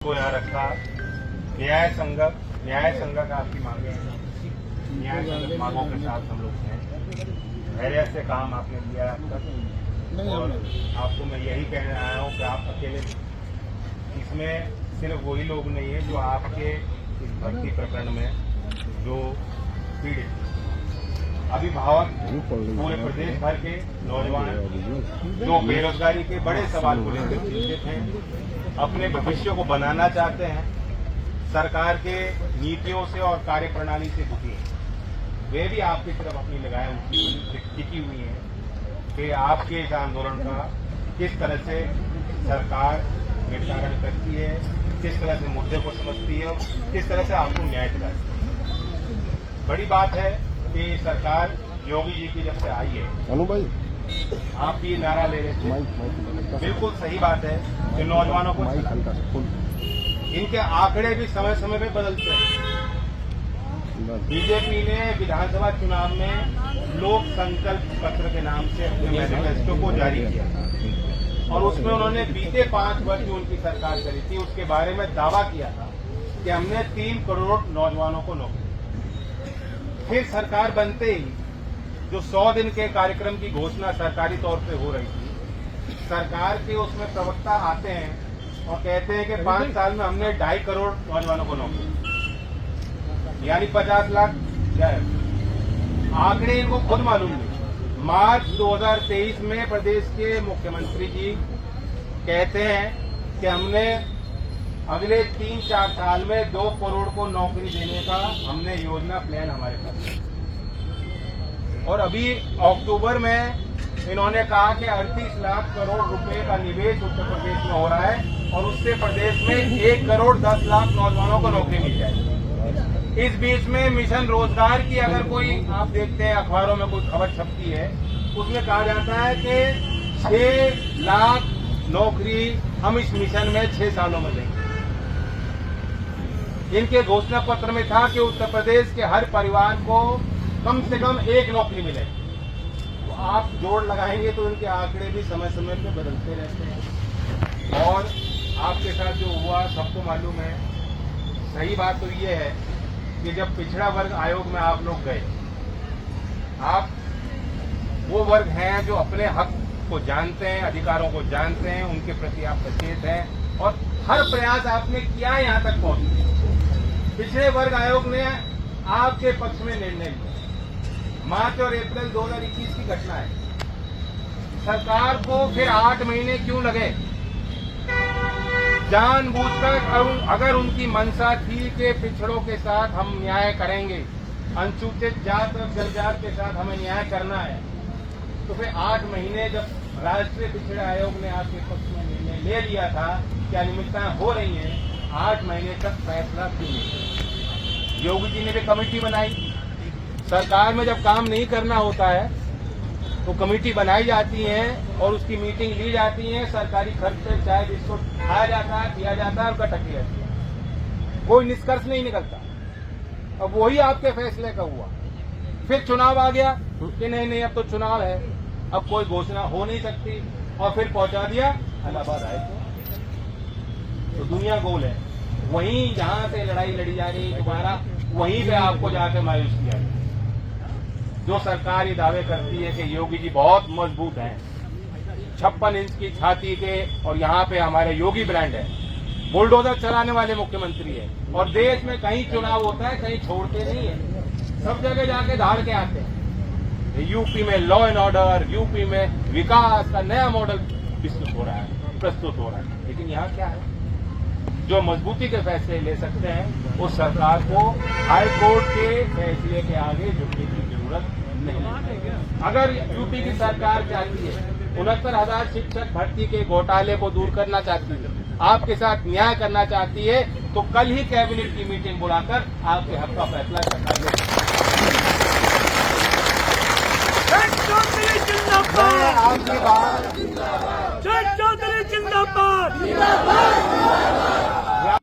को यहाँ रखा। न्याय संघ का आपकी मांगे हैं, न्याय संघ मांगों के साथ हम लोग हैं। धैर्य से काम आपने लिया है अब तक, और आपको मैं यही कहने आया हूँ कि आप अकेले इसमें सिर्फ वही लोग नहीं है जो आपके इस भर्ती प्रकरण में जो पीड़ित अभिभावक पूरे प्रदेश भर के नौजवान जो बेरोजगारी के बड़े सवाल को लेकर चिंतित हैं, अपने भविष्य को बनाना चाहते हैं, सरकार के नीतियों से और कार्यप्रणाली से दुखी हैं। वे भी आपकी तरफ अपनी लगाएं टिकी हुई हैं कि आपके इस आंदोलन का किस तरह से सरकार निस्तारण करती है, किस तरह से मुद्दे को समझती है और किस तरह से आपको न्याय दिलाती है। बड़ी बात है कि सरकार योगी जी की जब से आई है, अनु भाई आप भी नारा ले रहे थे, बिल्कुल सही बात है कि नौजवानों को इनके आंकड़े भी समय समय पे बदलते हैं। बीजेपी ने विधानसभा चुनाव में लोक संकल्प पत्र के नाम से अपने मैनिफेस्टो को जारी किया था और उसमें उन्होंने बीते 5 वर्ष जो उनकी सरकार करी थी उसके बारे में दावा किया था कि हमने 3 करोड़ नौजवानों को नौकरी। फिर सरकार बनते ही जो 100 दिन के कार्यक्रम की घोषणा सरकारी तौर पे हो रही थी, सरकार के उसमें प्रवक्ता आते हैं और कहते हैं कि 5 साल में हमने 2.5 करोड़ नौजवानों को नौकरी, यानी 50 लाख। आंकड़े इनको खुद मालूम नहीं। मार्च 2023 में प्रदेश के मुख्यमंत्री जी कहते हैं कि हमने अगले 3-4 साल में 2 करोड़ को नौकरी देने का हमने योजना प्लान हमारे पास है। और अभी अक्टूबर में इन्होंने कहा कि 38 लाख करोड़ रुपए का निवेश उत्तर प्रदेश में हो रहा है और उससे प्रदेश में 1 करोड़ 10 लाख नौजवानों को नौकरी मिल जाएगी। इस बीच में मिशन रोजगार की अगर कोई आप देखते हैं अखबारों में कोई खबर छपती है, उसमें कहा जाता है कि 6 लाख नौकरी हम इस मिशन में 6 सालों में देंगे। इनके घोषणा पत्र में था कि उत्तर प्रदेश के हर परिवार को कम से कम 1 नौकरी मिले। तो आप जोड़ लगाएंगे तो इनके आंकड़े भी समय समय पे बदलते रहते हैं। और आपके साथ जो हुआ सबको मालूम है। सही बात तो ये है कि जब पिछड़ा वर्ग आयोग में आप लोग गए, आप वो वर्ग हैं जो अपने हक को जानते हैं, अधिकारों को जानते हैं, उनके प्रति आप सचेत हैं और हर प्रयास आपने किया है यहाँ तक पहुंचने। पिछड़े वर्ग आयोग ने आपके पक्ष में निर्णय लिया। मार्च और अप्रैल 2021 की घटना है। सरकार को फिर 8 महीने क्यों लगे? जानबूझकर अगर उनकी मंशा थी कि पिछड़ों के साथ हम न्याय करेंगे, अनुसूचित जात और जनजात के साथ हमें न्याय करना है, तो फिर 8 महीने जब राष्ट्रीय पिछड़ा आयोग ने आपके पक्ष में निर्णय ले लिया था कि अनियमितताएं हो रही हैं, 8 महीने तक फैसला क्यों नहीं? योगी जी ने भी कमेटी बनाई। सरकार में जब काम नहीं करना होता है तो कमेटी बनाई जाती है और उसकी मीटिंग ली जाती है, सरकारी खर्च से चाहे इसको खाया जाता है, किया जाता है और कटकी रहती है, कोई निष्कर्ष नहीं निकलता। अब वही आपके फैसले का हुआ। फिर चुनाव आ गया कि नहीं अब तो चुनाव है, अब कोई घोषणा हो नहीं सकती, और फिर पहुंचा दिया इलाहाबाद हाई कोर्ट। तो दुनिया गोल है, वहीं जहां से लड़ाई लड़ी जा रही दोबारा वहीं पे आपको जाकर मायूस किया। जो सरकार ये दावे करती है कि योगी जी बहुत मजबूत हैं, 56 इंच की छाती के, और यहाँ पे हमारे योगी ब्रांड है, बुलडोजर चलाने वाले मुख्यमंत्री है, और देश में कहीं चुनाव होता है कहीं छोड़ते नहीं है, सब जगह जाके धाड़ के आते हैं। यूपी में लॉ एंड ऑर्डर, यूपी में विकास का नया मॉडल प्रस्तुत हो रहा है। लेकिन यहाँ क्या है? जो मजबूती के फैसले ले सकते हैं उस सरकार को हाई कोर्ट के फैसले के आगे झुकने की जरूरत नहीं। अगर यूपी की सरकार चाहती है 69,000 शिक्षक भर्ती के घोटाले को दूर करना चाहती है, आपके साथ न्याय करना चाहती है, तो कल ही कैबिनेट की मीटिंग बुलाकर आपके हक का फैसला करना चौधरी जिंदाबाद।